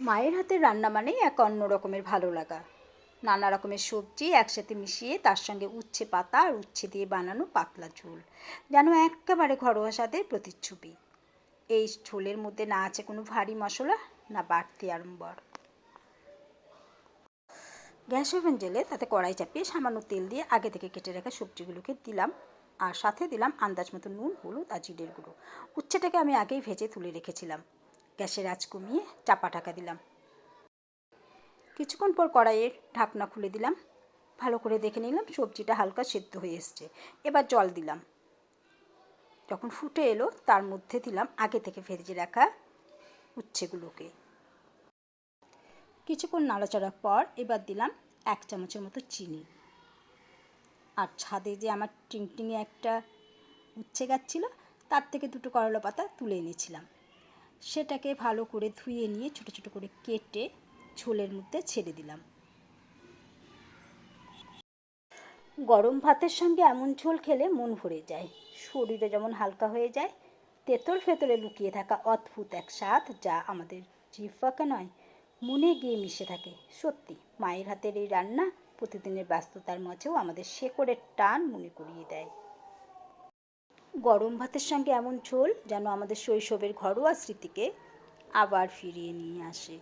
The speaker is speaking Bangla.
মায়ের হাতের রান্না মানেই এক অন্য রকমের ভালো লাগা। নানা রকমের সবজি একসাথে মিশিয়ে তার সঙ্গে উচ্ছে পাতা আর উচ্ছে দিয়ে বানানো পাতলা ঝোল, যেন একেবারে ঘরোয়া স্বাদের প্রতিচ্ছবি। এই ঝোলের মধ্যে না আছে কোনো ভারী মশলা, না বাড়তি আড়ম্বর। গ্যাস ওভেন জেলে তাতে কড়াই চাপিয়ে সামান্য তেল দিয়ে আগে থেকে কেটে রাখা সবজিগুলোকে দিলাম, আর সাথে দিলাম আন্দাজ মতো নুন, হলুদ আর জিরের গুঁড়ো। উচ্ছেটাকে আমি আগেই ভেজে তুলে রেখেছিলাম। গ্যাসের আঁচ কমিয়ে চাপা ঢাকা দিলাম। কিছুক্ষণ পর কড়াইয়ের ঢাকনা খুলে দিলাম। ভালো করে দেখে নিলাম সবজিটা হালকা সেদ্ধ হয়ে এসছে। এবার জল দিলাম। যখন ফুটে এলো তার মধ্যে দিলাম আগে থেকে ভেজে রাখা উচ্ছেগুলোকে। কিছুক্ষণ নাড়াচাড়ার পর এবার দিলাম 1 চামচের মতো চিনি। আর ছাদে যে আমার টিংটিঙে একটা উচ্ছে গাছ ছিল, তার থেকে 2টো করলা পাতা তুলে এনেছিলাম। সেটাকে ভালো করে ধুয়ে নিয়ে ছোটো ছোটো করে কেটে ঝোলের মধ্যে ছেড়ে দিলাম। গরম ভাতের সঙ্গে এমন ঝোল খেলে মন ভরে যায়, শরীরে যেমন হালকা হয়ে যায়, তেতল ফেতলে লুকিয়ে থাকা অদ্ভুত এক স্বাদ যা আমাদের জিহ্বাকে নয়, মনে গিয়ে মিশে থাকে। সত্যি মায়ের হাতের এই রান্না প্রতিদিনের ব্যস্ততার মাঝেও আমাদের শেকড়ের টান মনে করিয়ে দেয়। গরম ভাতের সঙ্গে এমন ঝোল যেন আমাদের শৈশবের ঘরোয়া স্মৃতিকে আবার ফিরিয়ে নিয়ে আসে।